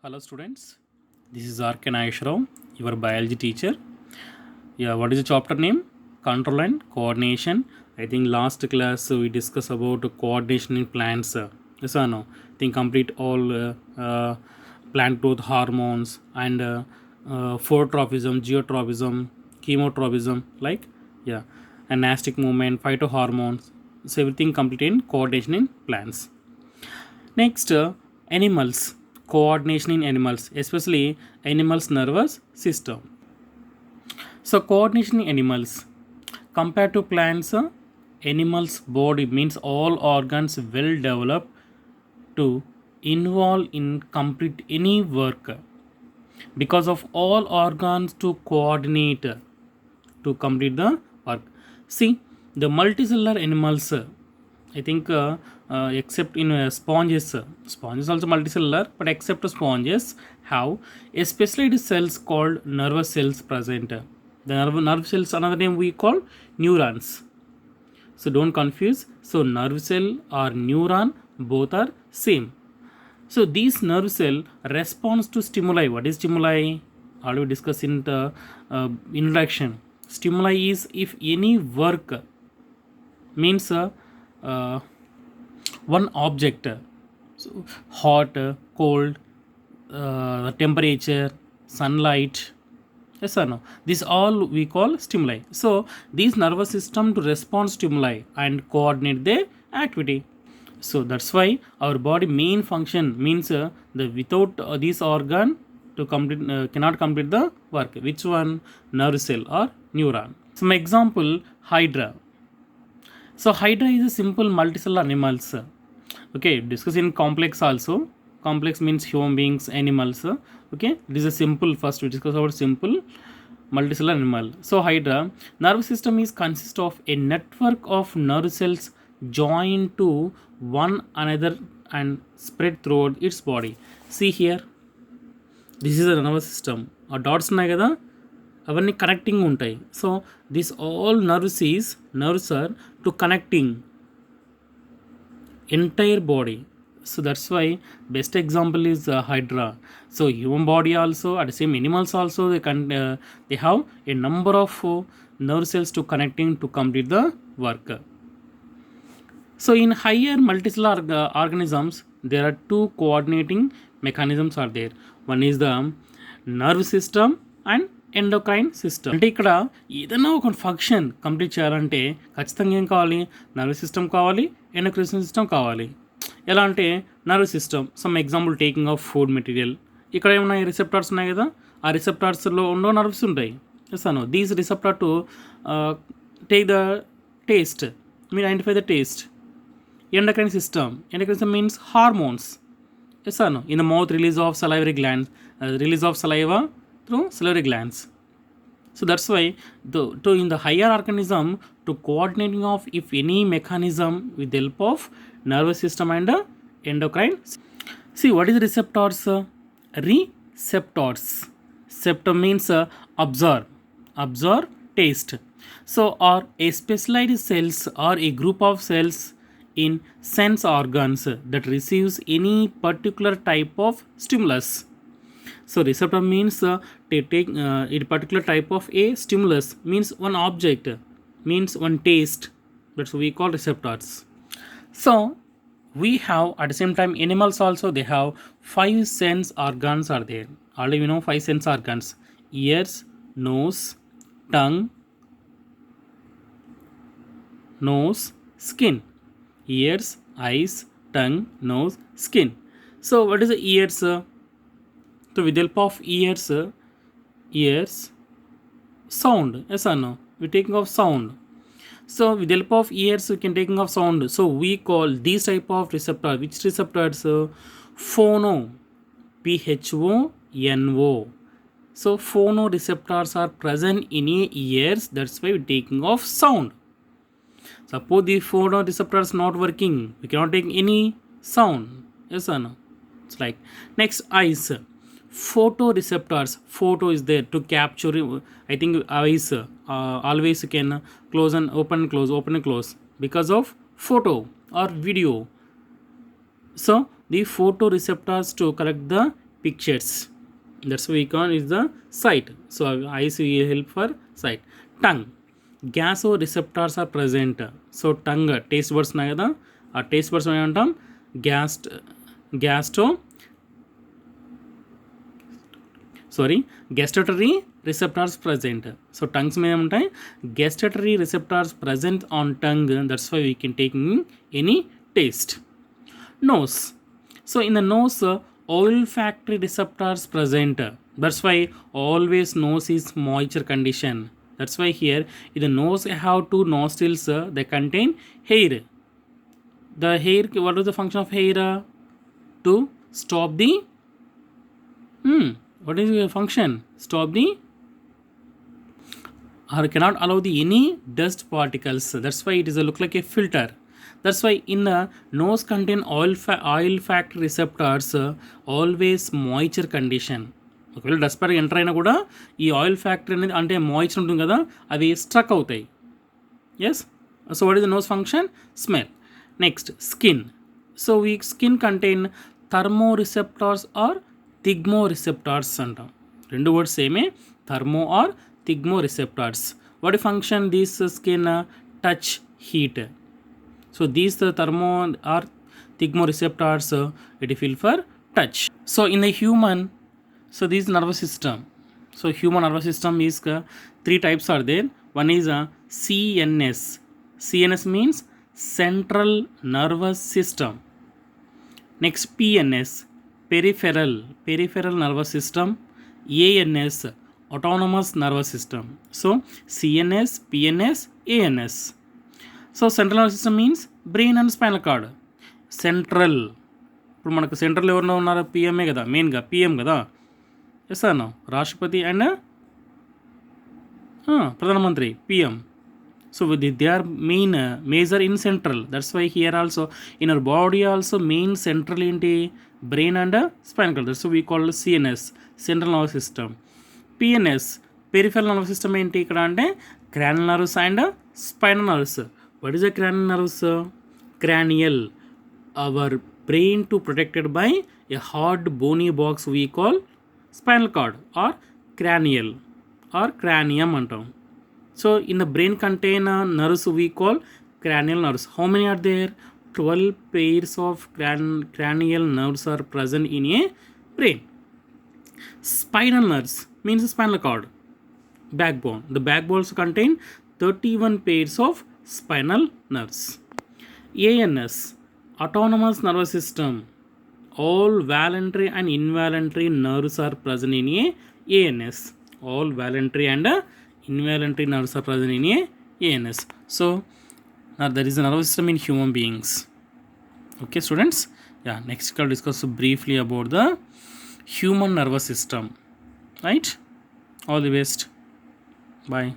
Hello students, this is R. K. Nagesharao, your biology teacher. Yeah, what is the chapter name? Control and coordination. I think last class we discussed about coordination in plants. Yes or no? I think complete all plant growth hormones and phototrophism, geotrophism, chemotrophism, like yeah, anastic movement, phytohormones. So everything complete in coordination in plants. Next, animals. Coordination in animals, especially animals' nervous system. So, coordination in animals. Compared to plants, animals' body means all organs well developed to involve in complete any work because of all organs to coordinate to complete the work. See, the multicellular animals, I think, except in sponges, sponges also multicellular, but except sponges have a specialized cells called nervous cells present. The nerve cells, another name we call neurons. So don't confuse. So nerve cell or neuron both are same. So these nerve cell responds to stimuli. What is stimuli? Already discussed in the introduction. Stimuli is if any work means uh, one object, so hot, cold, temperature, sunlight, yes or no, this all we call stimuli. So these nervous system to respond stimuli and coordinate their activity. So that's why our body main function means the without this organ to complete cannot complete the work. Which one? Nerve cell or neuron. Some example: hydra. So hydra is a simple multicellular animals. Okay, discuss in complex also. Complex means human beings, animals. Okay, this is a simple. First we discuss about simple multicellular animal. So hydra nerve system is consist of a network of nerve cells joined to one another and spread throughout its body. See here, this is a nervous system. ఆ dots ఉన్నాయి కదా, అవన్నీ connecting ఉంటాయి. So this all nerves are to connecting entire body. So that's why best example is hydra. So human body also, at the same animals also, they have a number of nerve cells to connecting to complete the work. So in higher multicellular organisms, there are two coordinating mechanisms are there. One is the nerve system and endocrine system. అంటే ఇక్కడ ఏదైనా ఒక function complete చేయాలంటే ఖచ్చితంగా ఏం కావాలి? Nerve system కావాలి, endocrine system కావాలి. ఎలా అంటే nerve system, some example taking of food material. ఇక్కడ ఏమున్నాయి? రిసెప్టార్స్ ఉన్నాయి కదా, ఆ రిసెప్టార్స్లో ఉండో నర్వ్స్ ఉంటాయి. అను these receptor to take the taste, మీరు identify the taste. Endocrine system means hormones. Yes or no? In the mouth, release of salivary glands, release of saliva through salivary glands. So that's why in the higher organism to coordinating of if any mechanism with the help of nervous system and endocrine. See, what is receptors? Receptors. Septum means observe, taste. So are a specialized cells or a group of cells in sense organs that receives any particular type of stimulus. So receptor means they take a particular type of a stimulus, means one object, means one taste. That's what we call receptors. So we have at the same time animals also, they have 5 sense organs are there. Already we know 5 sense organs: ears, nose, tongue, skin. Ears, eyes, tongue, nose, skin. So what is the ears? So with the help of ears, sound. Yes or no? We're taking of sound. So with the help of ears, we can taking of sound. So we call these type of receptor. Which receptors? Phono. PHONO. So phonoreceptors are present in ears. That's why we're taking of sound. Suppose the phonoreceptor is not working, we cannot take any sound. Yes or no? It's like next, eyes. Photoreceptors. Photo is there to capture. I think eyes always can close and open and close because of photo or video. So the photoreceptors to collect the pictures. That's why icon is the sight. So eyes will help for sight. Tongue. Gasoreceptors are present. So tongue taste buds ఉన్నాయి కదా, ఆ taste buds ఏమంటాం gustatory receptors present. So tongues మీద ఉంటాయి gustatory receptors present on tongue. That's why we can take any taste. Nose. So in the nose, olfactory receptors present. That's why always nose is moisture condition. That's why here in the nose have two nostrils, they contain hair. The hair, what is the function of hair? To stop the what is the function? Stop the or cannot allow the any dust particles. That's why it is a look like a filter. That's why in the nose contain olfactory receptors, always moisture condition. ఒకవేళ dust particle enter అయినా కూడా ఈ oil factory అనేది అంటే moisture ఉంటుంది కదా, అవి struck అవుతాయి. Yes. So what is the nose function? Smell. Next skin. So ఈ skin contain thermo receptors or thigmo receptors అంటాం. రెండు వర్డ్స్ సేమే, thermo or thigmo receptors. What function these skin? Touch, heat. So these the thermo or thigmoreceptors, it feel for touch. So in the human, so this nervous system. So human nervous system is three types are there. One is CNS. CNS means central nervous system. Next PNS, peripheral nervous system. ANS, autonomous nervous system. So CNS, PNS, ANS. So central nervous system means brain and spinal card. Central, ఇప్పుడు మనకు central ఎవరిలో ఉన్నారో PMA కదా, మెయిన్గా PM కదా. Yes అన్న, రాష్ట్రపతి and ప్రధానమంత్రి PM. So they are main major in central. That's why here also in our body also main central ఏంటి? Brain and spinal cord. So we call CNS, central nervous system. PNS, peripheral nervous system ఏంటి ఇక్కడ అంటే cranial nerves and spinal nerves. What is the cranial nerves? Cranial. Our brain to protected by a hard bony box we call spinal cord or cranial or cranium antam. So in the brain contain nerves we call cranial nerves. How many are there? 12 pairs of cranial nerves are present in a brain. Spinal nerves means spinal cord, backbone. The backbones contain 31 pairs of spinal nerves. ANS, autonomous nervous system. All voluntary and involuntary nerves are present in a ANS. All voluntary and involuntary nerves are present in a ANS. So now there is a nervous system in human beings. Okay students, yeah, next I'll discuss briefly about the human nervous system. Right, all the best, bye.